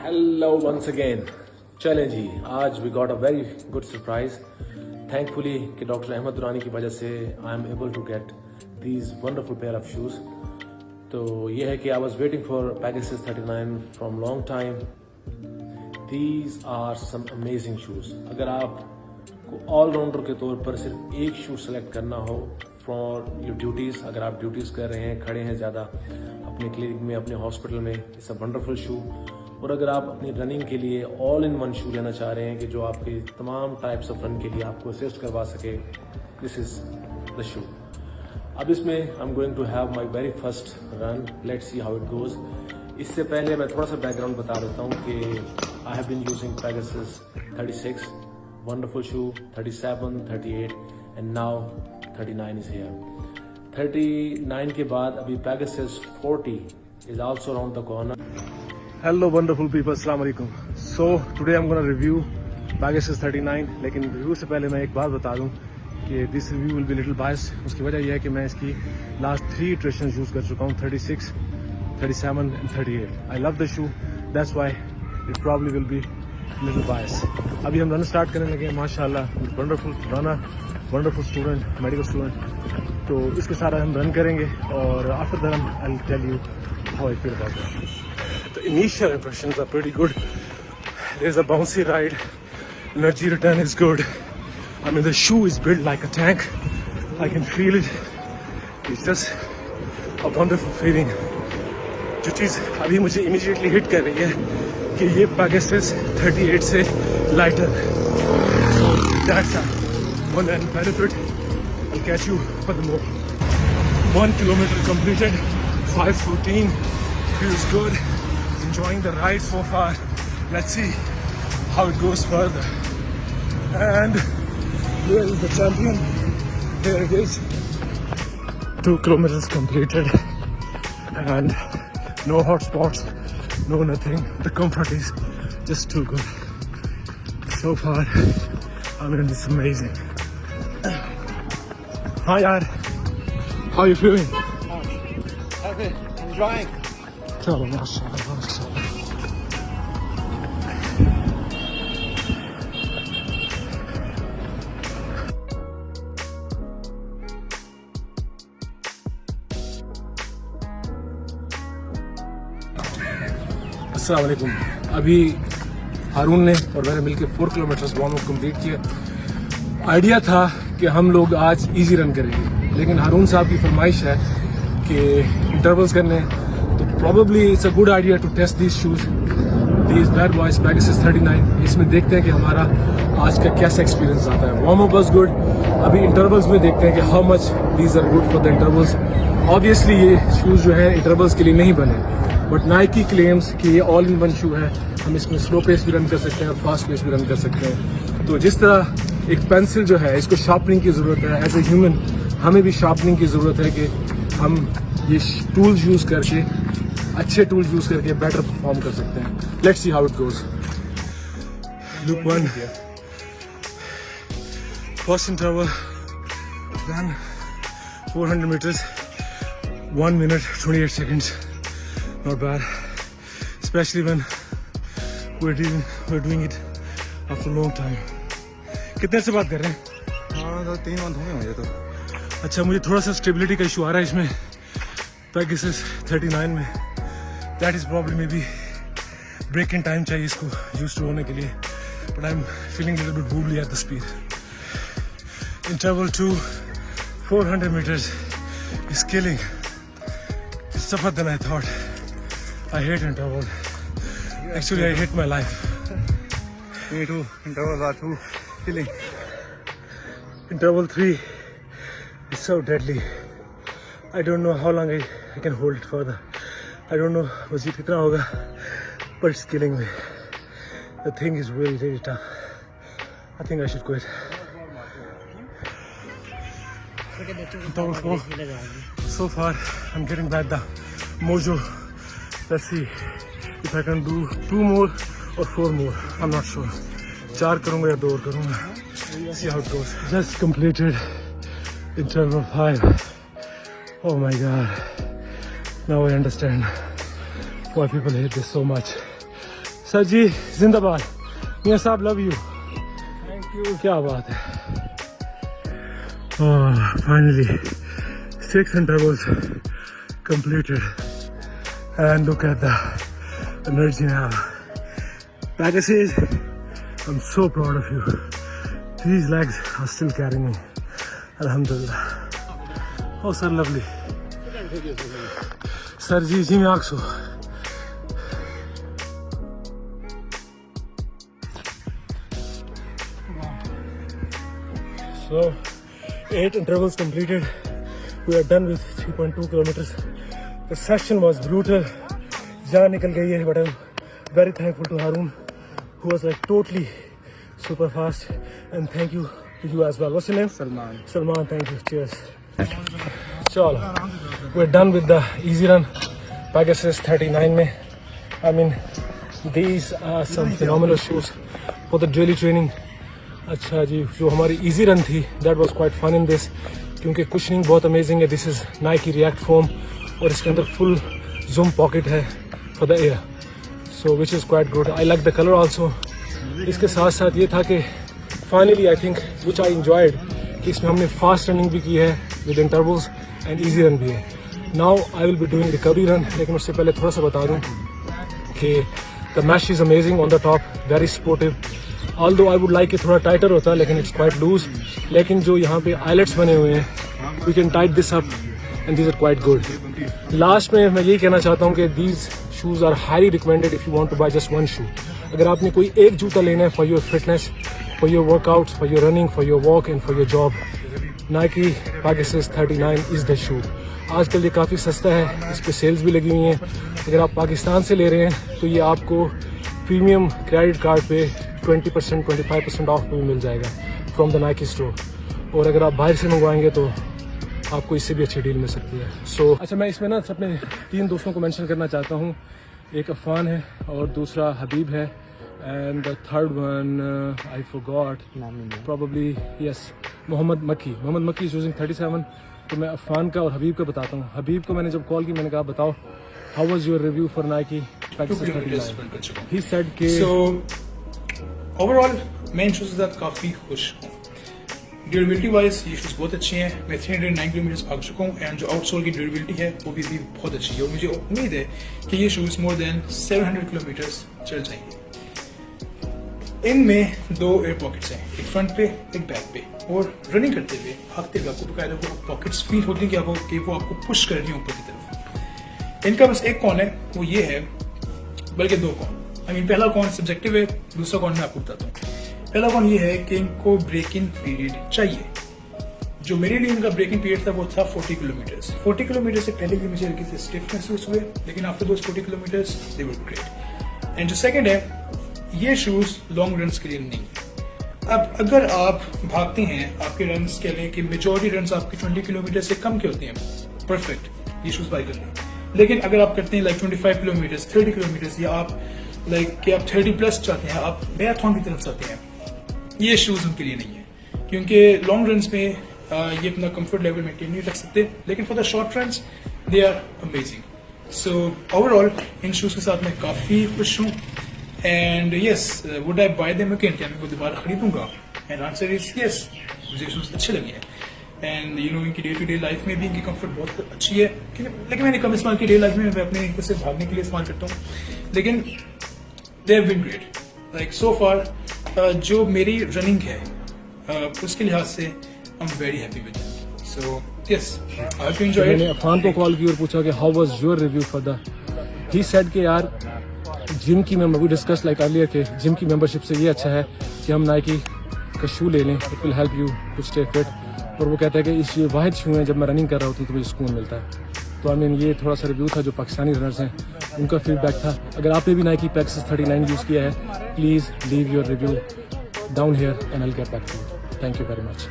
Hello once again. चलें जी, आज we got a very good surprise. Thankfully कि डॉक्टर अहमद दुरानी की वजह से I am able to get these wonderful pair of shoes. तो ये है कि आई वॉज वेटिंग फॉर Pegasus 39 from long time. These are some amazing shoes. अगर आपको ऑलराउंडर के तौर पर सिर्फ एक शू सेलेक्ट करना हो फॉर योर ड्यूटीज़, अगर आप ड्यूटीज़ कर रहे हैं, खड़े हैं ज़्यादा अपने क्लिनिक में, अपने हॉस्पिटल में, इट्स अ वंडरफुल शू। और अगर आप अपनी रनिंग के लिए ऑल इन वन शू लेना चाह रहे हैं कि जो आपके तमाम टाइप्स ऑफ रन के लिए आपको असिस्ट करवा सके, दिस इज़ द शू। अब इसमें I am going to have my very first run, let's see how it goes. इससे पहले मैं थोड़ा सा बैकग्राउंड बता देता हूँ कि I have been using Pegasus 36, wonderful shoe, 37, 38 and now 39 is here. 39 के बाद अभी Pegasus 40 is also around the corner. Hello wonderful people, अस्सलाम वालेकुम। So today I am gonna review Pegasus 39। लेकिन रिव्यू से पहले मैं एक बात बता दूं कि this review will be little biased. उसकी वजह यह है कि मैं इसकी लास्ट 3 इटरेशंस यूज़ कर चुका हूँ, 36, 37 and 38। I love the shoe, that's why it probably will be little biased. अभी हम रन स्टार्ट करने लगे हैं, माशाल्लाह, wonderful runner, wonderful student, medical student. तो इसके साथ हम रन करेंगे और after that I will tell you how I feel about that. The initial impressions are pretty good. There's a bouncy ride. Energy return is good. I mean, the shoe is built like a tank. I can feel it. It's just a wonderful feeling. जो चीज़ अभी मुझे immediately hit कर रही है कि ये Pegasus 38 से lighter. So that's one end benefit. I'll catch you for the more. 1 kilometer completed. 5:14. Feels good. Enjoying the ride so far. Let's see how it goes further. And here is the champion. Here it is. 2 kilometers completed and no hot spots, no nothing. The comfort is just too good. So far, I mean, it's amazing. Hi, yaar. How are you feeling? Happy, enjoying. चलो माशाल्लाह माशाल्लाह। अस्सलाम वालेकुम। अभी हारून ने और मैंने मिलकर 4 किलोमीटर वार्म अप कंप्लीट किया। आइडिया था कि हम लोग आज इजी रन करेंगे, लेकिन हारून साहब की फरमाइश है कि इंटरवल्स करने, तो probably it's a good idea to test these shoes, these bad boys Pegasus 39। इसमें देखते हैं कि हमारा आज का कैसा एक्सपीरियंस आता है। Warm up was good. अभी इंटरवल्स में देखते हैं कि how much these are good for the intervals। Obviously ये शूज़ जो है इंटरवल्स के लिए नहीं बने, बट नाइकी क्लेम्स कि ये ऑल इन वन शू है, हम इसमें स्लो पेस भी रन कर सकते हैं और फास्ट पेस भी रन कर सकते हैं। तो जिस तरह एक पेंसिल जो है इसको शार्पनिंग की ज़रूरत है, एज ए ह्यूमन हमें भी शार्पनिंग की ज़रूरत है कि हम ये टूल्स यूज़ करके, अच्छे टूल्स यूज़ करके बेटर परफॉर्म कर सकते हैं। Let's see how it goes. Look 1, first interval run 400 meters, 1 minute 28 seconds. Not bad, especially when we're doing it after a long time. कितने से बात कर रहे हैं? हाँ, तो 3 मंथ होंगे मुझे तो। अच्छा, मुझे थोड़ा सा स्टेबिलिटी का इशू आ रहा है इसमें Pegasus 39 में। That is problem, maybe break in time चाहिए इसको यूज टू होने के लिए, but I am feeling little bit wobbly at the speed. Interval 2, 400 meters is killing. It's tougher than I thought. I hate interval. Actually, I hate my life. Me too. Intervals are too killing. Interval 3 is so deadly. I don't know how long I can hold it further. I don't know मज़ीद कितना होगा, but it's killing me. The thing is really, really tough. I think I should quit. Interval 4. So far, I'm getting back the mojo. Let's see if I can do 2 more or 4 more. I'm not sure. 4 करूँगा या 2 और करूँगा. See how it goes. Just completed interval 5. Oh my God. Now I understand why people hate this so much. Sir ji जिंदाबाद, मियां साहब love you, thank you, क्या बात है। Finally 6 intervals completed and look at the energy now. Pegasus, I'm so proud of you. These legs are still carrying me. Alhamdulillah. Oh sir, lovely. Sir ji मैं आँख सो। So 8 intervals completed. We are done with 3.2 kilometers. The session was brutal. जान निकल गई है, but I'm very thankful to Harun, who was like totally super fast, and thank you to you as well. What's your name? Salman. Salman, thank you. Cheers. Chalo, we're done with the easy run. Pegasus 39 में. I mean, these are some phenomenal shoes for the daily training. अच्छा जी, जो हमारी easy run थी, that was quite fun in this, क्योंकि cushioning बहुत amazing है. This is Nike react foam और इसके अंदर फुल जूम पॉकेट है for the air, so which is quite good. I like the colour also. इसके साथ साथ ये था कि finally I think which I enjoyed कि इसमें हमने फास्ट रनिंग भी की है with intervals and easy run भी है. Now I will be doing recovery run, लेकिन उससे पहले थोड़ा सा बता दूँ कि the mash is amazing on the top, very supportive. Although I would like कि थोड़ा टाइटर होता, लेकिन इट्स क्वाइट लूज. लेकिन जो यहाँ पे आइलेट्स बने हुए हैं, we can tight this up and these are quite good. Last में मैं यही कहना चाहता हूँ कि these shoes are highly recommended if you want to buy just one shoe. अगर आपने कोई एक जूता लेना है for your fitness, for your workouts, for your running, for your walk and for your job, Nike Pegasus 39 is the shoe. आजकल ये काफ़ी सस्ता है, इस पर सेल्स भी लगी हुई हैं. अगर आप पाकिस्तान से ले रहे हैं तो ये आपको प्रीमियम क्रेडिट कार्ड पे 20% 25% ऑफ पे भी मिल जाएगा फ्रॉम द नाइकी स्टोर. और अगर आप बाहर से मंगवाएंगे तो आपको इससे भी अच्छी डील मिल सकती है. सो अच्छा, मैं इसमें ना अपने 3 दोस्तों को मेंशन करना चाहता हूँ. एक अफान है और दूसरा हबीब है, and the third one I forgot, probably yes, Mohammad Makki is using 37. तो मैं अफान का और हबीब का बताता हूँ. हबीब को मैंने जब कॉल की, मैंने कहा बताओ how was your review for Nike Pegasus 39. He said के ओवरऑल मैं इन शूज़ के साथ काफ़ी खुश हूँ. ड्यूरेबिलिटी वाइज ये शूज़ बहुत अच्छे हैं. मैं 309 किलोमीटर्स भाग चुका हूँ, एंड जो आउटसोल की ड्यूरेबिलिटी है वो भी बहुत अच्छी है. और मुझे उम्मीद है कि ये शूज़ मोर देन 700 किलोमीटर्स चल जाएंगे. इनमें 2 एयर पॉकेट्स हैं, एक फ्रंट पे एक बैक पे. और रनिंग करते हुए, भागते हुए आपको बकायदा वो पॉकेट्स फील होती हैं कि वो आपको पुश कर रही हैं ऊपर की तरफ. इनका बस एक कौन है, वो ये है, बल्कि 2 कौन. पहला कौन सब्जेक्टिव है, दूसरा कौन मैं आपको बताता हूँ. पहला कौन ये है कि इनको ब्रेक इन पीरियड चाहिए. जो मेरे लिए इनका ब्रेक इन पीरियड था वो था 40 किलोमीटर्स. 40 किलोमीटर से पहले भी मुझे हल्की से स्टिफ महसूस हुए, लेकिन after those 40 kilometres they were great. And जो सेकंड है, ये शूज लॉन्ग रन्स के लिए नहीं है. अब अगर आप भागते हैं, आपके रन्स कह लें कि मेजॉरिटी रन्स आपके 20 किलोमीटर से कम के होते हैं, परफेक्ट, ये शूज बाय कर लें. लेकिन अगर आप करते हैं लाइक 25 किलोमीटर्स, 30 किलोमीटर्स, या आप लाइक कि आप 30+ चाहते हैं, आप मैराथन की तरफ चाहते हैं, ये शूज उनके लिए नहीं है. क्योंकि लॉन्ग रन्स में ये अपना कंफर्ट लेवल मेंटेन नहीं रख सकते, लेकिन for the short runs they are amazing. So overall इन शूज के साथ मैं काफ़ी खुश हूँ. And yes, would I buy them again, क्या मैं वो दोबारा खरीदूंगा? एंड आंसर इज यस, मुझे शूज अच्छे लगे हैं. एंड यू नो, इनकी डे टू डे लाइफ में भी इनकी कंफर्ट बहुत अच्छी है. लेकिन मैंने कम इस्तेमाल की डे लाइफ में, मैं अपने इनको सिर्फ भागने के लिए इस्तेमाल करता हूँ. लेकिन they have been great like so far. जो मेरी रनिंग है उसके लिहाज से I am very happy with it. So yes, I have enjoyed. मैंने अफान को कॉल की और पूछा कि how was your review for the, he said कि यार जिम की member, we discuss like earlier के जिम की मेंबरशिप से ये अच्छा है कि हम नाइकी का शू ले लें, it will help you to stay fit. और वो कहता है कि ये वाहिद शू है, जब मैं रनिंग कर रहा होता हूँ तो मुझे सुकून मिलता है. तो आई मीन ये थोड़ा सा रिव्यू था जो पाकिस्तानी रनर्स हैं उनका फीडबैक था. अगर आपने भी नाइकी पेगासस 39 यूज़ किया है, please leave your review down here and I will get back to you. Thank you very much.